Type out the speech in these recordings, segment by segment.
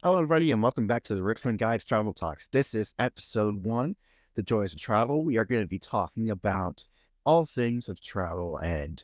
Hello, everybody, and welcome back to the Richmond Guides Travel Talks. This is episode one, The Joys of Travel. We are going to be talking about all things of travel and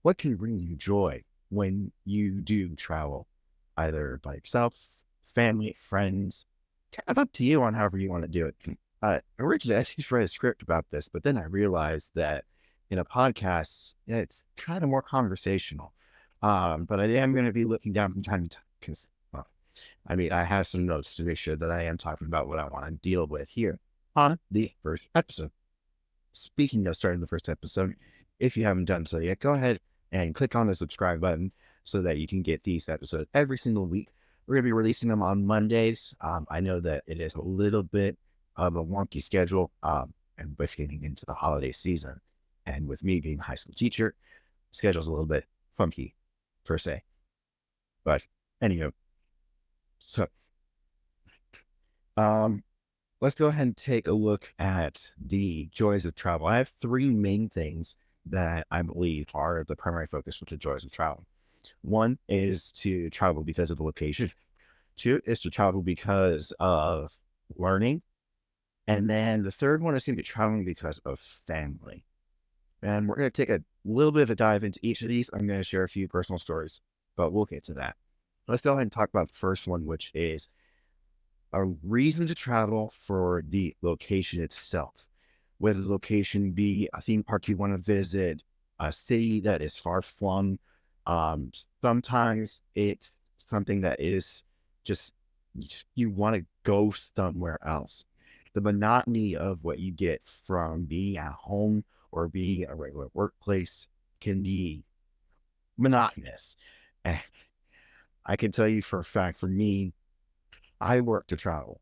what can bring you joy when you do travel, either by yourself, family, friends, kind of up to you on however you want to do it. Originally, I just read a script about this, but then I realized that in a podcast, it's kind of more conversational. But I am going to be looking down from time to time because I have some notes to make sure that I am talking about what I want to deal with here on the first episode. Speaking of starting the first episode, if you haven't done so yet, go ahead and click on the subscribe button so that you can get these episodes every single week. We're going to be releasing them on Mondays. I know that it is a little bit of a wonky schedule, and with getting into the holiday season. And with me being a high school teacher, schedule's a little bit funky per se. But anywho, so Um, let's go ahead and take a look at the joys of travel. I have three main things that I believe are the primary focus with the joys of travel. One is to travel because of the location. Two is to travel because of learning. And then the third one is going to be traveling because of family. And we're going to take a little bit of a dive into each of these. I'm going to share a few personal stories, but we'll get to that. Let's go ahead and talk about the first one, which is a reason to travel for the location itself. Whether the location be a theme park you want to visit, a city that is far flung. Sometimes it's something that is just you want to go somewhere else. The monotony of what you get from being at home or being at a regular workplace can be monotonous. And I can tell you for a fact, for me, I work to travel.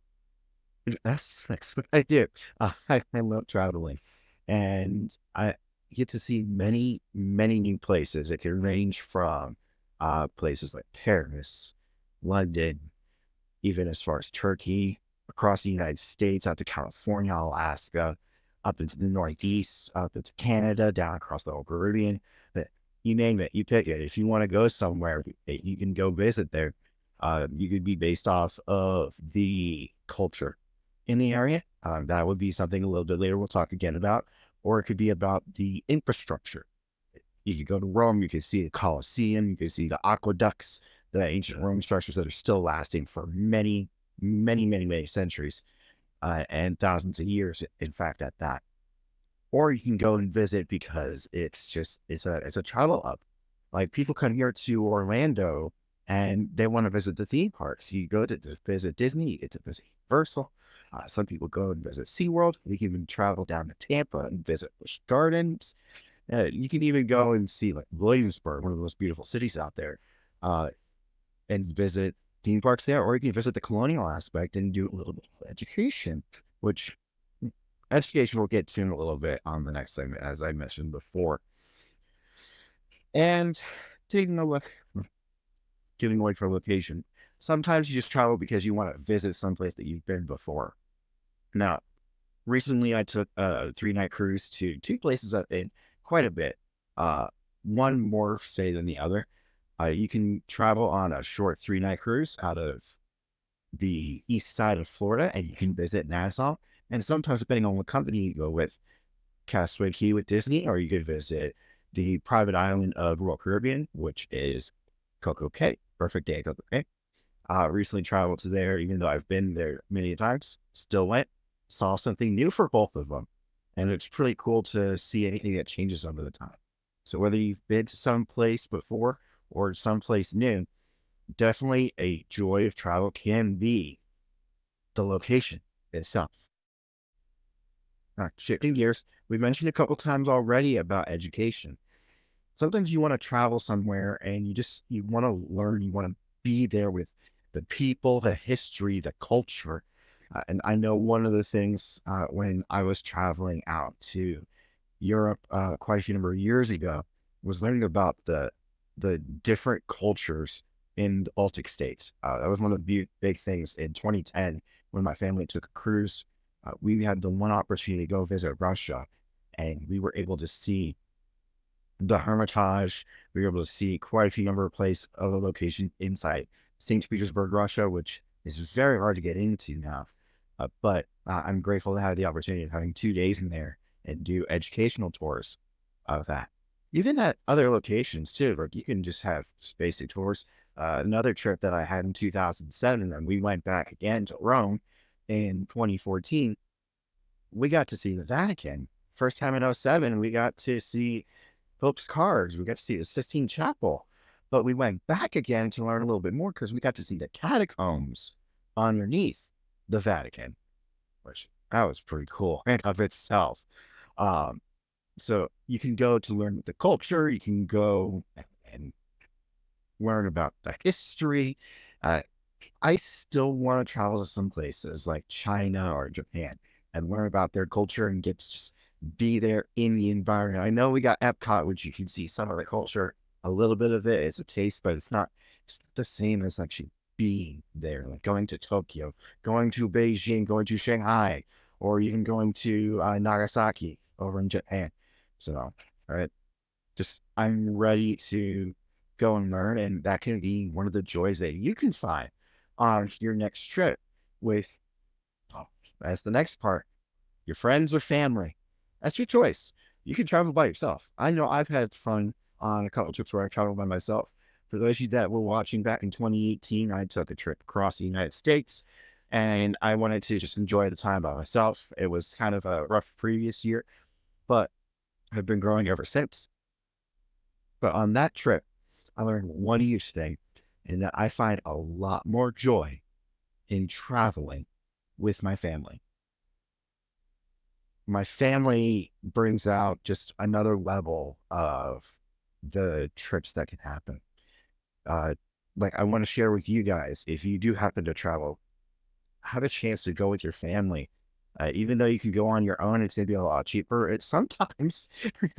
That's what I do. I love traveling, and I get to see many, many new places. It can range from places like Paris, London, even as far as Turkey, across the United States, out to California, Alaska, up into the Northeast, up into Canada, down across the whole Caribbean. But you name it, you pick it. If you want to go somewhere, you can go visit there. You could be based off of the culture in the area. That would be something a little bit later we'll talk again about, or it could be about the infrastructure. You could go to Rome, you could see the Colosseum, you could see the aqueducts, the ancient Roman structures that are still lasting for many, many, many, many centuries and thousands of years, in fact, at that. Or you can go and visit because it's a travel hub. Like people come here to Orlando and they want to visit the theme parks. You go to visit Disney, you get to visit Universal. Some people go and visit SeaWorld. You can even travel down to Tampa and visit Busch Gardens. You can even go and see like Williamsburg, one of the most beautiful cities out there, uh, and visit theme parks there. Or you can visit the colonial aspect and do a little bit of education, which education we'll get to in a little bit on the next segment, as I mentioned before. And taking a look, getting away from location. Sometimes you just travel because you want to visit someplace that you've been before. Now, recently I took a 3-night cruise to two places I've been quite a bit. Uh, One more say than the other. You can travel on a short 3-night cruise out of the east side of Florida, and you can visit Nassau. And sometimes, depending on what company you go with, Castaway Key with Disney, or you could visit the private island of Royal Caribbean, which is Coco Cay. Perfect day at Coco Cay. Recently traveled to there, even though I've been there many times. Still went, saw something new for both of them, and it's pretty cool to see anything that changes over the time. So whether you've been to some place before or someplace new, definitely a joy of travel can be the location itself. Shifting gears, we mentioned a couple times already about education. Sometimes you want to travel somewhere and you want to learn, you want to be there with the people, the history, the culture. And I know one of the things when I was traveling out to Europe quite a few number of years ago was learning about the different cultures in the Baltic states. That was one of the big things in 2010 when my family took a cruise. We had the one opportunity to go visit Russia, and we were able to see the Hermitage. We were able to see quite a few number of places, other locations inside St. Petersburg, Russia, which is very hard to get into now. But I'm grateful to have the opportunity of having 2 days in there and do educational tours of that. Even at other locations too, like you can just have just basic tours. Another trip that I had in 2007, and we went back again to Rome in 2014. We got to see the Vatican. First time in '07, we got to see Pope's cars. We got to see the Sistine Chapel. But we went back again to learn a little bit more because we got to see the catacombs underneath the Vatican, which that was pretty cool in of itself. Um, so you can go to learn the culture, you can go and learn about the history. Uh, I still want to travel to some places like China or Japan and learn about their culture and get to just be there in the environment. I know we got Epcot, which you can see some of the culture, a little bit of it. It's a taste, but it's not the same as actually being there. Like going to Tokyo, going to Beijing, going to Shanghai, or even going to Nagasaki over in Japan. So, all right, just I'm ready to go and learn, and that can be one of the joys that you can find on your next trip with, oh, that's the next part, your friends or family. That's your choice. You can travel by yourself. I know I've had fun on a couple trips where I traveled by myself. For those of you that were watching back in 2018, I took a trip across the United States and I wanted to just enjoy the time by myself. It was kind of a rough previous year, but I've been growing ever since. But on that trip, I learned one huge thing, and that I find a lot more joy in traveling with my family. My family brings out just another level of the trips that can happen. Uh, like I want to share with you guys, if you do happen to travel, have a chance to go with your family. Even though you can go on your own, it's going to be a lot cheaper. It's sometimes,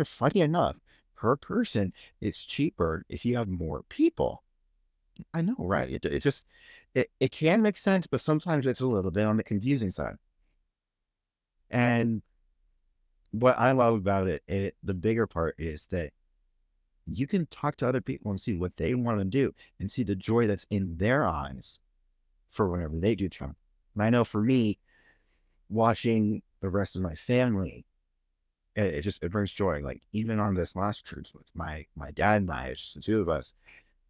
funny enough, per person, it's cheaper if you have more people. I know, right? It just, it can make sense, but sometimes it's a little bit on the confusing side. And what I love about it, the bigger part is that you can talk to other people and see what they want to do and see the joy that's in their eyes for whenever they do travel. And I know for me, watching the rest of my family, it brings joy. Like even on this last cruise with my dad and I, it's just the two of us,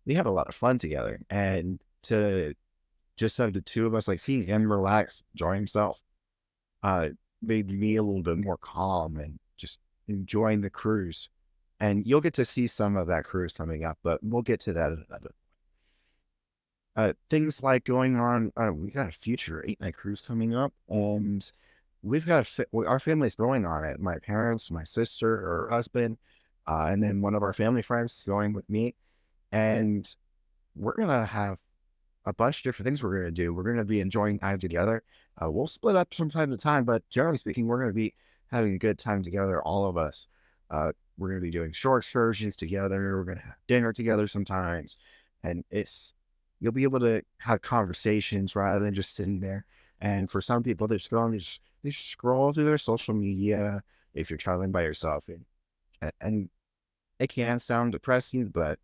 we had a lot of fun together. And to just have the two of us, like seeing him relax, enjoy himself, uh, made me a little bit more calm and just enjoying the cruise. And you'll get to see some of that cruise coming up, but we'll get to that in another. Things like going on, we got a future 8 night cruise coming up, and we've got our family's going on it. My parents, my sister, her husband, and then one of our family friends going with me. And we're gonna have a bunch of different things we're gonna do. We're gonna be enjoying time together. We'll split up from time to time, but generally speaking, we're gonna be having a good time together, all of us. We're gonna be doing short excursions together. We're gonna have dinner together sometimes, and you'll be able to have conversations rather than just sitting there. And for some people, they just scroll through their social media if you're traveling by yourself, and it can sound depressing, but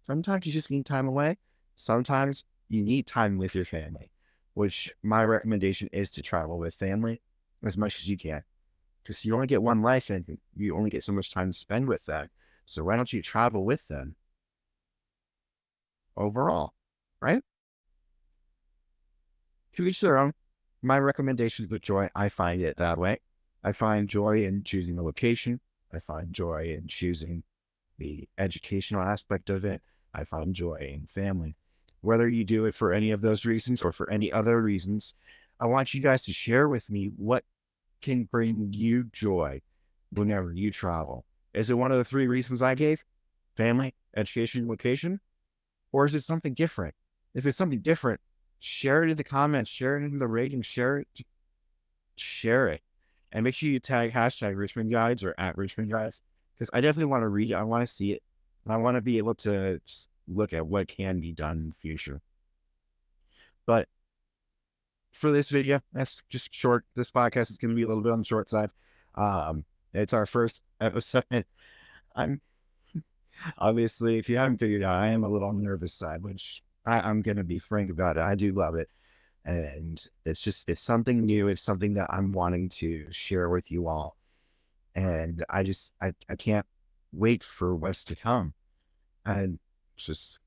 sometimes you just need time away. Sometimes you need time with your family, which my recommendation is to travel with family as much as you can, because you only get one life and you only get so much time to spend with them. So why don't you travel with them overall, right? To each their own. My recommendation with joy, I find it that way. I find joy in choosing the location. I find joy in choosing the educational aspect of it. I find joy in family. Whether you do it for any of those reasons or for any other reasons, I want you guys to share with me what can bring you joy whenever you travel. Is it one of the 3 reasons I gave? Family, education, location? Or is it something different? If it's something different, share it in the comments, share it in the ratings, share it. And make sure you tag hashtag Richmond Guides or at Richmond Guides, because I definitely want to read it. I want to see it. And I want to be able to just look at what can be done in the future. But for this video, that's just short. This podcast is going to be a little bit on the short side. It's our first episode. I'm obviously, if you haven't figured out, I am a little on the nervous side, which I'm going to be frank about it. I do love it. And it's something new. It's something that I'm wanting to share with you all. And I can't wait for what's to come. And just,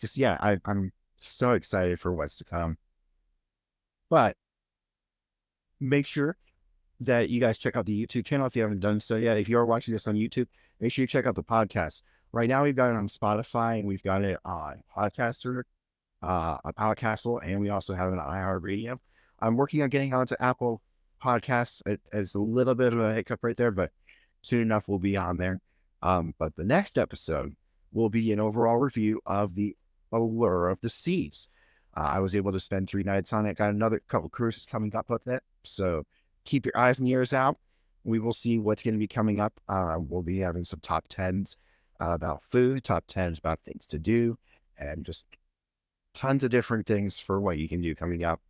just, yeah, I'm so excited for what's to come. But make sure that you guys check out the YouTube channel if you haven't done so yet. If you are watching this on YouTube, make sure you check out the podcast. Right now, we've got it on Spotify and we've got it on Podcaster, a Podcastle, and we also have an iHeartRadio. I'm working on getting onto Apple Podcasts. It's a little bit of a hiccup right there, but soon enough we'll be on there. But the next episode will be an overall review of the Allure of the Seas. I was able to spend 3 nights on it. Got another couple cruises coming up with it. So keep your eyes and ears out. We will see what's going to be coming up. We'll be having some top 10s about food, top 10s about things to do, and just tons of different things for what you can do coming up.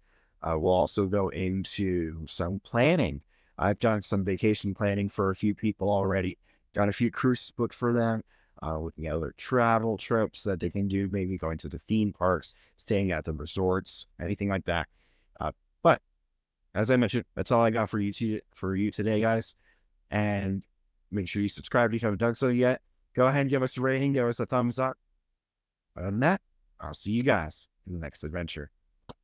We'll also go into some planning. I've done some vacation planning for a few people already. Got a few cruises booked for them. Looking at other travel trips that they can do, maybe going to the theme parks, staying at the resorts, anything like that. But as I mentioned, that's all I got for you today, guys. And make sure you subscribe if you haven't done so yet. Go ahead and give us a rating, give us a thumbs up. Other than that, I'll see you guys in the next adventure.